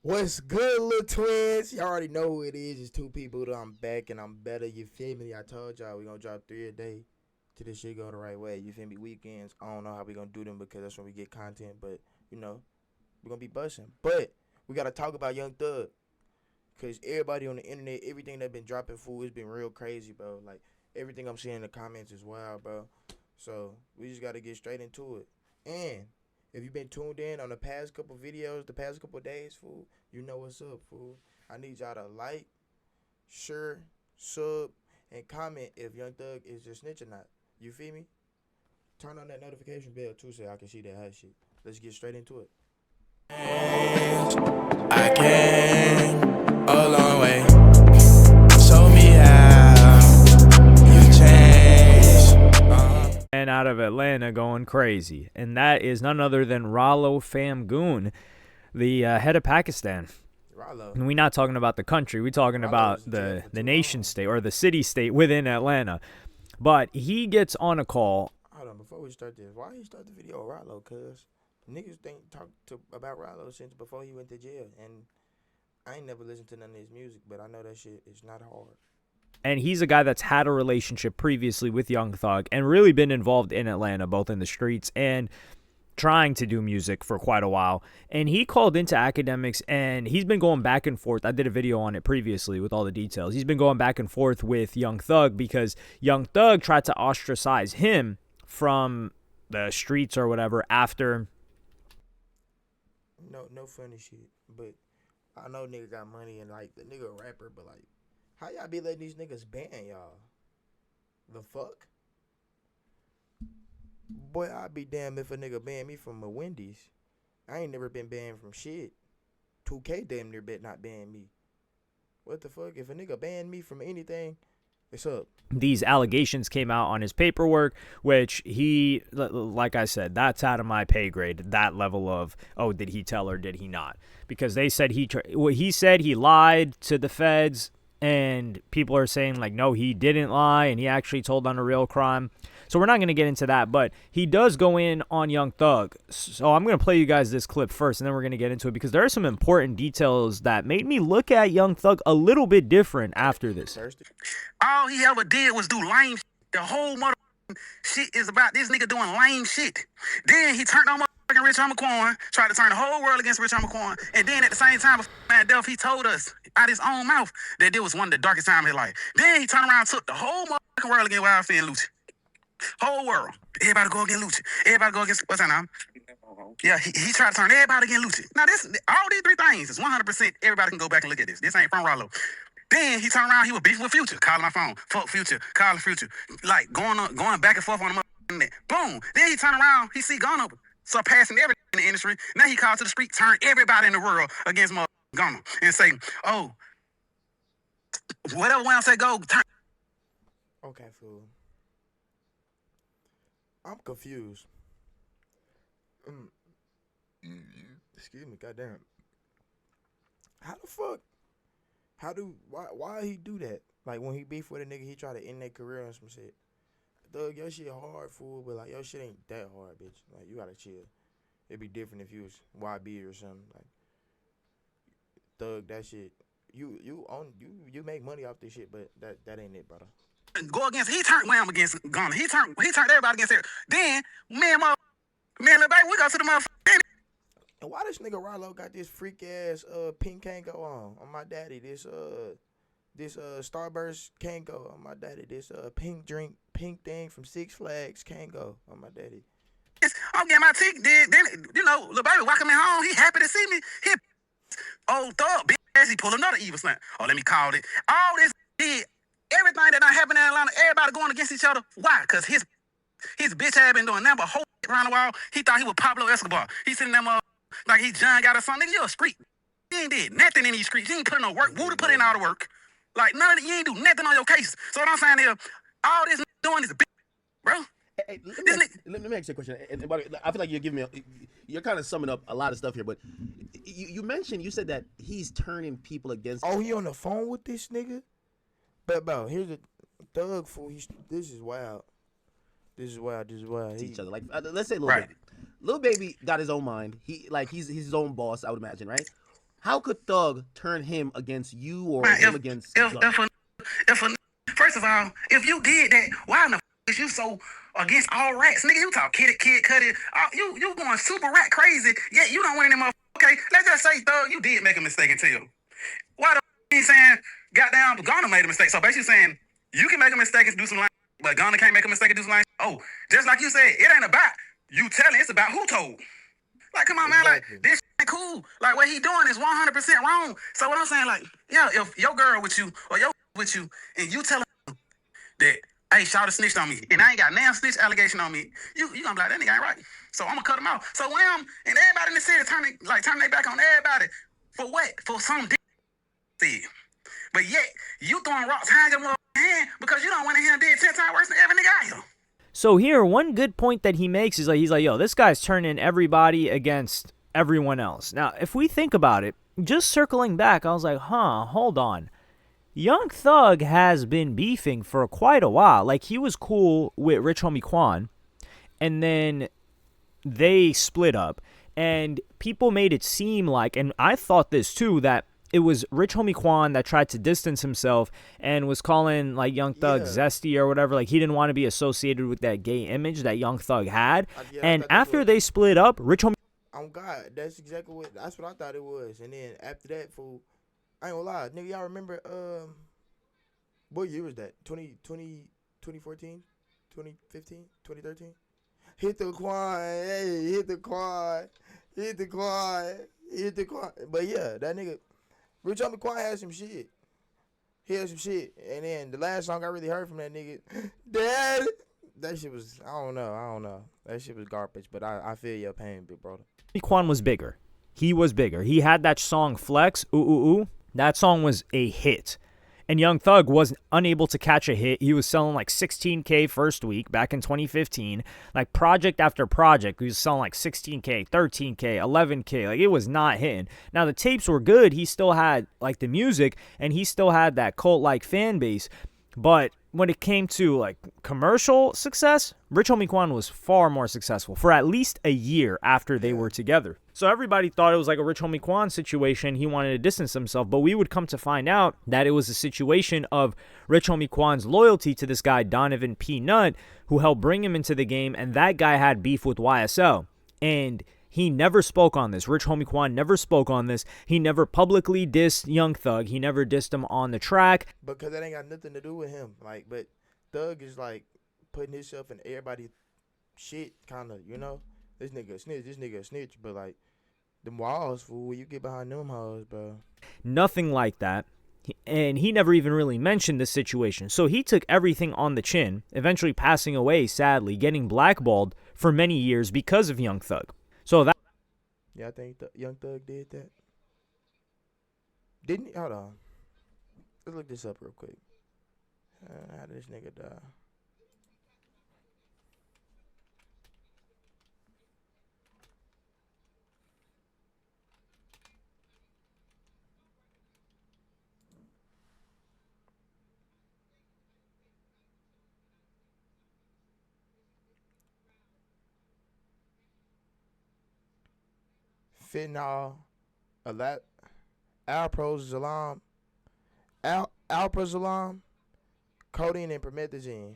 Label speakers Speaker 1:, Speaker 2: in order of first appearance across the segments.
Speaker 1: What's good, little twins? Y'all already know who it is. It's two people that I'm back and I'm better. You feel me? I told y'all we gonna drop 3 a day till this shit go the right way. You feel me? Weekends, I don't know how we gonna do them because that's when we get content, but you know, we gonna be busting. But we gotta talk about Young Thug. Cause everybody on the internet, everything that been dropping food has been real crazy, bro. Like everything I'm seeing in the comments is wild, bro. So we just gotta get straight into it. And if you've been tuned in on the past couple videos, the past couple days, fool, you know what's up, fool. I need y'all to like, share, sub, and comment if Young Thug is just snitch or not. You feel me? Turn on that notification bell too so I can see that hot shit. Let's get straight into it.
Speaker 2: I came a long way. Show me how you change.
Speaker 3: And out of Atlanta going crazy. And that is none other than Rollo Famgoon, the head of Pakistan.
Speaker 1: Rollo.
Speaker 3: And we're not talking about the country. We're talking
Speaker 1: Rollo
Speaker 3: about
Speaker 1: was in jail for
Speaker 3: the
Speaker 1: too
Speaker 3: nation
Speaker 1: long.
Speaker 3: state or the city state within Atlanta. But he gets on a call.
Speaker 1: Hold on, before we start this, why you start the video with Rollo? Cause niggas think talk about Rollo since before he went to jail, and I ain't never listened to none of his music, but I know that shit is not hard.
Speaker 3: And he's a guy that's had a relationship previously with Young Thug and really been involved in Atlanta, both in the streets and trying to do music for quite a while. And he called into academics, and he's been going back and forth. I did a video on it previously with all the details. He's been going back and forth with Young Thug because Young Thug tried to ostracize him from the streets or whatever after.
Speaker 1: No funny shit, but I know nigga got money and like the nigga a rapper, but like, how y'all be letting these niggas ban y'all? The fuck? Boy, I'd be damned if a nigga banned me from a Wendy's. I ain't never been banned from shit. 2K damn near bet not ban me. What the fuck? If a nigga banned me from anything, it's up.
Speaker 3: These allegations came out on his paperwork, which he, like I said, that's out of my pay grade, that level of, oh, did he tell or did he not? Because they said he said he lied to the feds, and people are saying, like, no, he didn't lie, and he actually told on a real crime. So we're not going to get into that, but he does go in on Young Thug. So I'm going to play you guys this clip first, and then we're going to get into it, because there are some important details that made me look at Young Thug a little bit different after this.
Speaker 1: Thirsty?
Speaker 4: All he ever did was do lame shit. The whole mother shit is about this nigga doing lame shit. Then he turned on motherfucking Rich Homie, tried to turn the whole world against Rich Homie. And then at the same time, man, Duff, he told us out his own mouth that this was one of the darkest times of his life. Then he turned around and took the whole motherfucking world against Wildfire and Lucci. Whole world. Everybody go against Lucci. Everybody go against, what's that name? Yeah, he tried to turn everybody against Lucci. Now, all these three things is 100%. Everybody can go back and look at this. This ain't from Rollo. Then he turned around, he was beefing with Future, calling my phone, fuck Future, calling Future, like going back and forth on the motherfucking. Boom. Then he turned around, he see Gunna surpassing everything in the industry. Now he called to the street, turn everybody in the world against motherfucking Gunna and say, oh, whatever one say go, turn.
Speaker 1: Okay, fool. I'm confused. Excuse me, goddamn. How the fuck? Why he do that? Like when he beef with a nigga, he try to end their career on some shit. Thug, your shit hard, fool, but like your shit ain't that hard, bitch. Like you gotta chill. It'd be different if you was YB or something. Like Thug, that shit. You make money off this shit, but that ain't it, brother.
Speaker 4: Go against, he turned Wham against Gunna. He turned everybody against it. Then, man, little baby, we go to the motherfucker.
Speaker 1: And why this nigga Rollo got this freak ass pink Kango on my daddy? This Starburst Kango on my daddy. This pink thing from Six Flags Kango on my daddy.
Speaker 4: I'm getting my ticket. Then you know, little baby walking me home. He happy to see me. He old Thug, bitch ass, he pull another evil slant. Oh, let me call it. All this did everything that done happened in Atlanta. Everybody going against each other. Why? Cause his bitch had been doing nothing but whole around the wall. He thought he was Pablo Escobar. He sitting there like he John got or something. Nigga, you a street. He ain't did nothing in these streets. He ain't put in no work. Woody put in all the work. Like none of it, you ain't do nothing on your case. So what I'm saying is, all this doing is bitch, bro.
Speaker 5: Hey, let me ask you a question. I feel like you're kind of summing up a lot of stuff here, but you said that he's turning people against.
Speaker 1: Oh, he on the phone with this nigga? But bro, here's the Thug fool. This is wild. Each
Speaker 5: other. Like let's say Lil Baby. Lil Baby got his own mind. He's his own boss, I would imagine, right? How could Thug turn him against you or
Speaker 4: Man,
Speaker 5: him against Gunna?
Speaker 4: if a, first of all, if you did that, why in the is you so against all rats? Nigga, you talk Kid Cudi, you going super rat crazy, yet you don't win them up. Okay, let's just say, Thug, you did make a mistake until. Why the ain't saying, goddamn, Gunna made a mistake? So basically saying, you can make a mistake and do some line, but Gunna can't make a mistake and do some line. Oh, just like you said, it ain't about you telling, it's about who told. Like, come on, man,
Speaker 1: Exactly.
Speaker 4: like, this shit cool. Like, what he doing is 100% wrong. So what I'm saying, like, yeah, if your girl with you, or your with you, and you tell her that, hey, Shawty snitched on me, and I ain't got now snitch allegation on me, you gonna be like, that nigga ain't right. So I'm gonna cut him out. So when I'm, and everybody in the city turn their back on everybody, for what? For some dick said. But yet, you throwing rocks hanging your hand because you don't want to hear him did 10 times worse than every nigga out here.
Speaker 3: So here, one good point that he makes is like, he's like, yo, this guy's turning everybody against everyone else. Now, if we think about it, just circling back, I was like, hold on. Young Thug has been beefing for quite a while. Like, he was cool with Rich Homie Quan, and then they split up, and people made it seem like, and I thought this too, that it was Rich Homie Quan that tried to distance himself and was calling like Young Thug zesty or whatever. Like, he didn't want to be associated with that gay image that Young Thug had. And after they split up, Rich Homie...
Speaker 1: Oh God, that's what I thought it was. And then after that, fool, I ain't gonna lie, nigga, y'all remember what year was that? 2014, 2015, 2013? Hit the quad, hey, hit the quad. But yeah, that nigga Rich Homie Quan had some shit. He had some shit. And then the last song I really heard from that nigga, Dad, that shit was, I don't know. That shit was garbage, but I feel your pain, big brother.
Speaker 3: Quan was bigger. He was bigger. He had that song Flex, Ooh Ooh Ooh. That song was a hit. And Young Thug was unable to catch a hit. He was selling like 16K first week back in 2015. Like project after project, he was selling like 16K, 13K, 11K. Like, it was not hitting. Now the tapes were good. He still had like the music, and he still had that cult-like fan base. But when it came to like commercial success, Rich Homie Quan was far more successful for at least a year after they were together. So everybody thought it was like a Rich Homie Quan situation. He wanted to distance himself, but we would come to find out that it was a situation of Rich Homie Quan's loyalty to this guy Donovan P. Nutt, who helped bring him into the game, and that guy had beef with YSL. And he never spoke on this. Rich Homie Quan never spoke on this. He never publicly dissed Young Thug. He never dissed him on the track.
Speaker 1: Because that ain't got nothing to do with him. Like, but Thug is like putting himself in everybody's shit, kind of, you know? This nigga a snitch, but like, them walls, fool, you get behind them hoes, bro.
Speaker 3: Nothing like that. And he never even really mentioned this situation. So he took everything on the chin, eventually passing away, sadly, getting blackballed for many years because of Young Thug. So that...
Speaker 1: Yeah, I think Young Thug did that. Didn't he? Hold on. Let's look this up real quick. How did this nigga die? Fentanyl, alprazolam, alprazolam, codeine, and promethazine.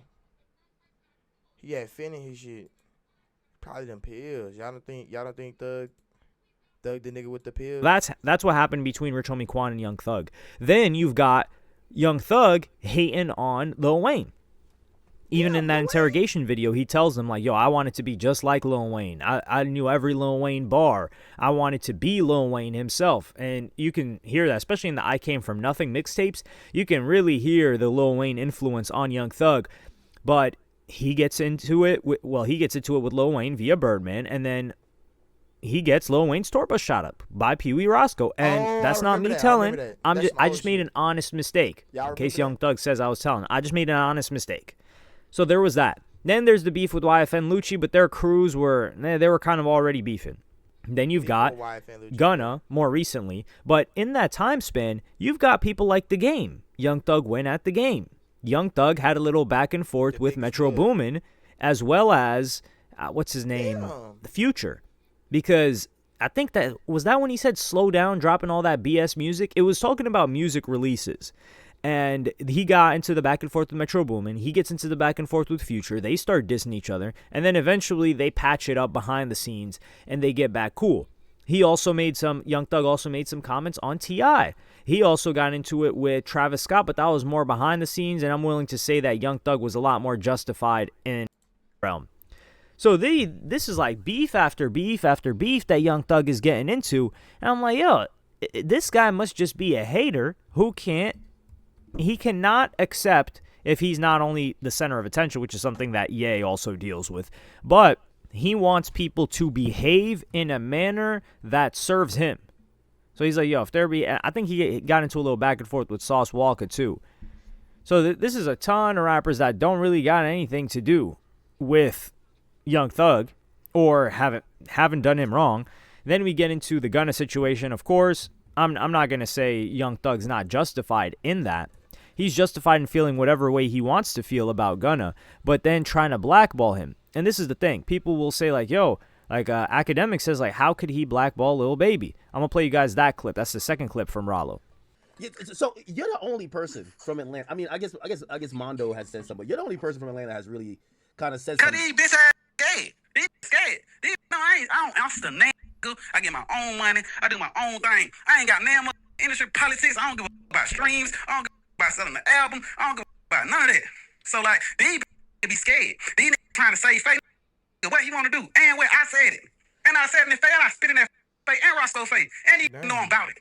Speaker 1: He had fent in his shit. Probably them pills. Y'all don't think Thug the nigga with the pills?
Speaker 3: That's what happened between Rich Homie Quan and Young Thug. Then you've got Young Thug hating on Lil Wayne. Even in that interrogation video, he tells them, like, yo, I wanted to be just like Lil Wayne. I knew every Lil Wayne bar. I wanted to be Lil Wayne himself. And you can hear that, especially in the I Came From Nothing mixtapes. You can really hear the Lil Wayne influence on Young Thug. But he gets into it with Lil Wayne via Birdman. And then he gets Lil Wayne's tour bus shot up by Pee Wee Roscoe. And that's not me telling. I just made an honest mistake. In case Young Thug says I was telling. I just made an honest mistake. So there was that. Then there's the beef with YFN Lucci, but their crews were kind of already beefing. Then you've got Gunna more recently, but in that time span, you've got people like The Game. Young Thug went at The Game. Young Thug had a little back and forth with Metro Boomin, as well as what's his name, The Future, because I think that was that when he said slow down, dropping all that BS music. It was talking about music releases. And he got into the back and forth with Metro Boomin. He gets into the back and forth with Future. They start dissing each other. And then eventually they patch it up behind the scenes and they get back cool. Young Thug also made some comments on T.I. He also got into it with Travis Scott, but that was more behind the scenes. And I'm willing to say that Young Thug was a lot more justified in the realm. So this is like beef after beef after beef that Young Thug is getting into. And I'm like, yo, this guy must just be a hater who cannot accept if he's not only the center of attention, which is something that Ye also deals with, but he wants people to behave in a manner that serves him. So he's like, yo, I think he got into a little back and forth with Sauce Walka too. So this is a ton of rappers that don't really got anything to do with Young Thug or haven't done him wrong. Then we get into the Gunna situation. Of course, I'm not going to say Young Thug's not justified in that. He's justified in feeling whatever way he wants to feel about Gunna, but then trying to blackball him. And this is the thing. People will say like, yo, like Academic says, like, how could he blackball Lil Baby? I'm going to play you guys that clip. That's the second clip from Rollo.
Speaker 5: Yeah, so you're the only person from Atlanta. I mean, I guess Mondo has said something, but you're the only person from Atlanta that has really kind of said
Speaker 4: Cause
Speaker 5: something.
Speaker 4: these bitch ass scared. These scared. I don't answer the name. I get my own money. I do my own thing. I ain't got damn industry politics. I don't give a about streams. I don't give a about selling the album. I don't give a about none of that. So like these be scared. These trying to save face. What he want to do and what I said it. And I said it in the face. And I spit in that face and Roscoe face. And he know about it.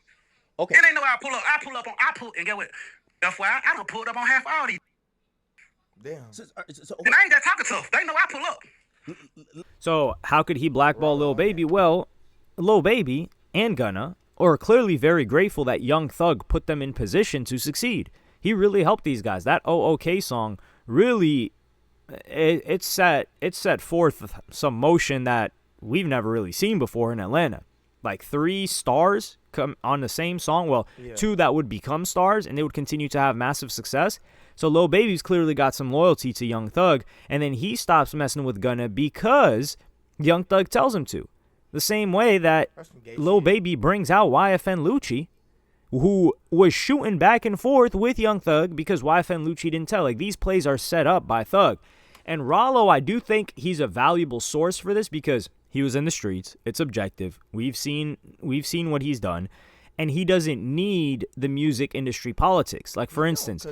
Speaker 5: Okay.
Speaker 4: And they know I pull and get what? FYI, I don't pull up on half all these.
Speaker 1: Damn.
Speaker 5: So,
Speaker 4: And I ain't that talking tough. They know I pull up.
Speaker 3: So how could he blackball Lil Baby? Well, Lil Baby and Gunna are clearly very grateful that Young Thug put them in position to succeed. He really helped these guys. That OOK song really, it set forth some motion that we've never really seen before in Atlanta. Like 3 stars come on the same song. Well, 2 that would become stars and they would continue to have massive success. So Lil Baby's clearly got some loyalty to Young Thug, and then he stops messing with Gunna because Young Thug tells him to. The same way that Lil Baby brings out YFN Lucci, who was shooting back and forth with Young Thug because YFN Lucci didn't tell. Like, these plays are set up by Thug. And Rollo, I do think he's a valuable source for this because he was in the streets. It's objective. We've seen what he's done. And he doesn't need the music industry politics. Like, for instance,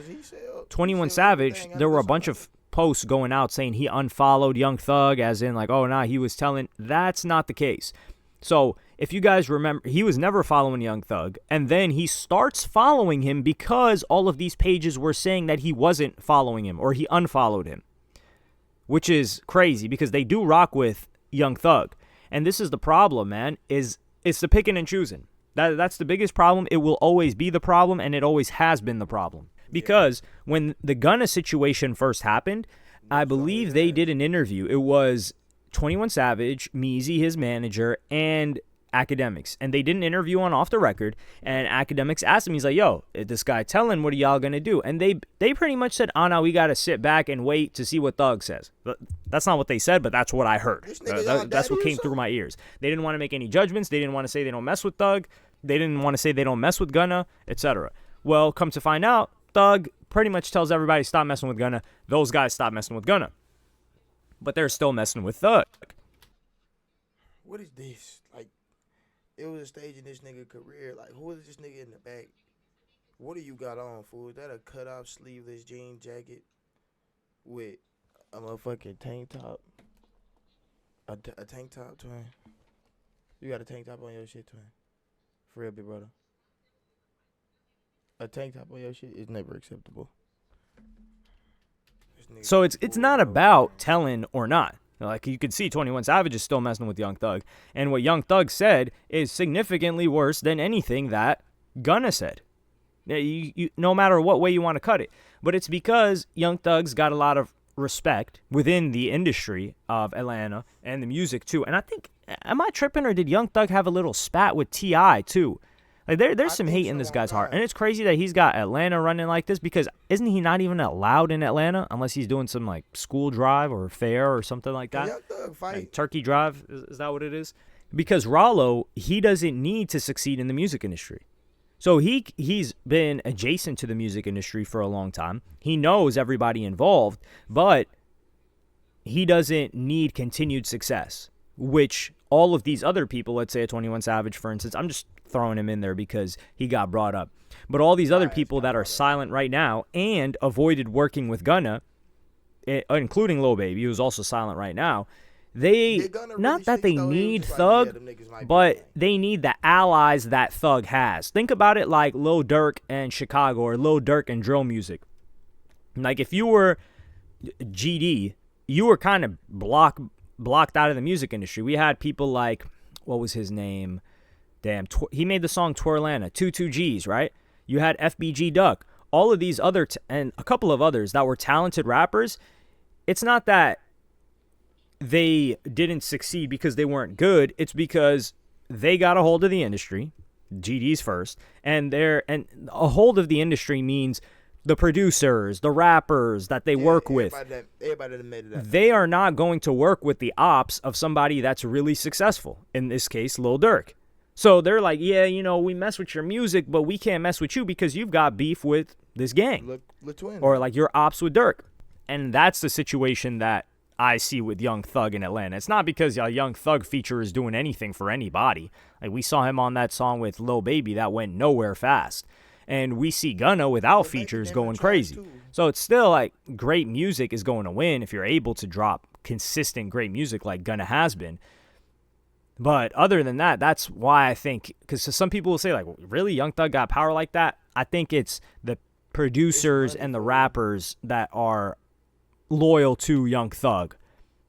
Speaker 3: 21 Savage, there were a bunch of posts going out saying he unfollowed Young Thug, as in, like, oh, nah, he was telling. That's not the case. So, if you guys remember, he was never following Young Thug. And then he starts following him because all of these pages were saying that he wasn't following him or he unfollowed him. Which is crazy because they do rock with Young Thug. And this is the problem, man, is it's the picking and choosing. That's the biggest problem. It will always be the problem, and it always has been the problem. Because when the Gunna situation first happened, I believe they did an interview. It was 21 Savage, Meezy, his manager, and Academics. And they did an interview on Off the Record, and Academics asked him, he's like, yo, this guy telling, what are y'all going to do? And they pretty much said, oh, no, we got to sit back and wait to see what Thug says. But that's not what they said, but that's what I heard. That's what came through my ears. They didn't want to make any judgments. They didn't want to say they don't mess with Thug. They didn't want to say they don't mess with Gunna, etc. Well, come to find out, Thug pretty much tells everybody, stop messing with Gunna. Those guys stop messing with Gunna. But they're still messing with Thug.
Speaker 1: What is this? Like, it was a stage in this nigga career. Like, who is this nigga in the back? What do you got on, fool? Is that a cut-off sleeveless jean jacket with a motherfucking tank top? A tank top, twin? You got a tank top on your shit, twin? For real, big brother. A tank top on your shit is never acceptable.
Speaker 3: So it's not about telling or not. Like, you can see 21 Savage is still messing with Young Thug. And what Young Thug said is significantly worse than anything that Gunna said. No matter what way you want to cut it. But it's because Young Thug's got a lot of respect within the industry of Atlanta and the music, too. And I think, am I tripping, or did Young Thug have a little spat with T.I., too? Like, there's some hate in this guy's heart. And it's crazy that he's got Atlanta running like this because isn't he not even allowed in Atlanta unless he's doing some, like, school drive or fair or something like that?
Speaker 1: Young Thug fight.
Speaker 3: Like, turkey drive, is that what it is? Because Rollo, he doesn't need to succeed in the music industry. So he's been adjacent to the music industry for a long time. He knows everybody involved, but he doesn't need continued success, which all of these other people, let's say a 21 Savage, for instance, I'm just throwing him in there because he got brought up. But all these other people that are silent right now and avoided working with Gunna, including Lil Baby, who's also silent right now, they, not that they need Thug, but they need the allies that Thug has. Think about it like Lil Durk and Chicago, or Lil Durk and drill music. Like if you were GD, you were kind of blocked out of the music industry. We had people like, what was his name? Damn, he made the song Twirlana, 22Gs, right? You had FBG Duck. All of these other, and a couple of others that were talented rappers. It's not that they didn't succeed because they weren't good. It's because they got a hold of the industry, GD's first, and a hold of the industry means the producers, the rappers that they work with.
Speaker 1: Everybody that made it up.
Speaker 3: They are not going to work with the ops of somebody that's really successful. In this case, Lil Durk. So they're like, yeah, we mess with your music, but we can't mess with you because you've got beef with this gang. Or like your ops with Durk. And that's the situation that I see with Young Thug in Atlanta. It's not because a Young Thug feature is doing anything for anybody. Like we saw him on that song with Lil Baby that went nowhere fast. And we see Gunna without features going crazy. So it's still like great music is going to win if you're able to drop consistent great music like Gunna has been. But other than that, that's why I think, because some people will say like, really, Young Thug got power like that? I think it's the producers and the rappers that are loyal to Young Thug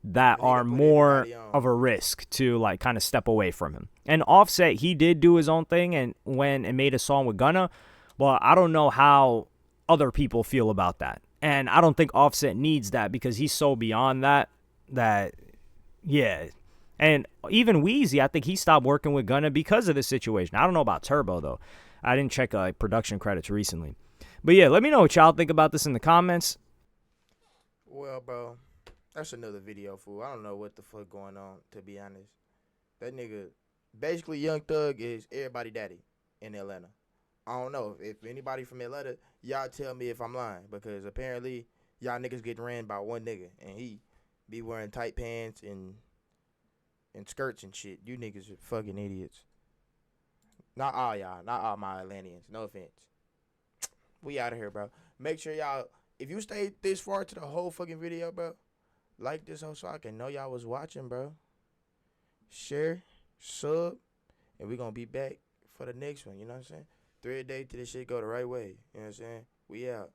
Speaker 3: that are more of a risk to like kind of step away from him. And Offset, he did do his own thing and made a song with Gunna, but I don't know how other people feel about that. And I don't think Offset needs that because he's so beyond that yeah. And even Wheezy, I think he stopped working with Gunna because of this situation. I don't know about Turbo though. I didn't check production credits recently. But yeah, let me know what y'all think about this in the comments.
Speaker 1: Well, bro, that's another video, fool. I don't know what the fuck going on, to be honest. That nigga, basically Young Thug is everybody daddy in Atlanta. I don't know. If anybody from Atlanta, y'all tell me if I'm lying. Because apparently, y'all niggas getting ran by one nigga. And he be wearing tight pants and skirts and shit. You niggas are fucking idiots. Not all y'all. Not all my Atlanteans. No offense. We out of here, bro. Make sure y'all, if you stayed this far to the whole fucking video, bro, like this whole so I can know y'all was watching, bro. Share, sub, and we gonna be back for the next one. You know what I'm saying? 3 a day till this shit go the right way. You know what I'm saying? We out.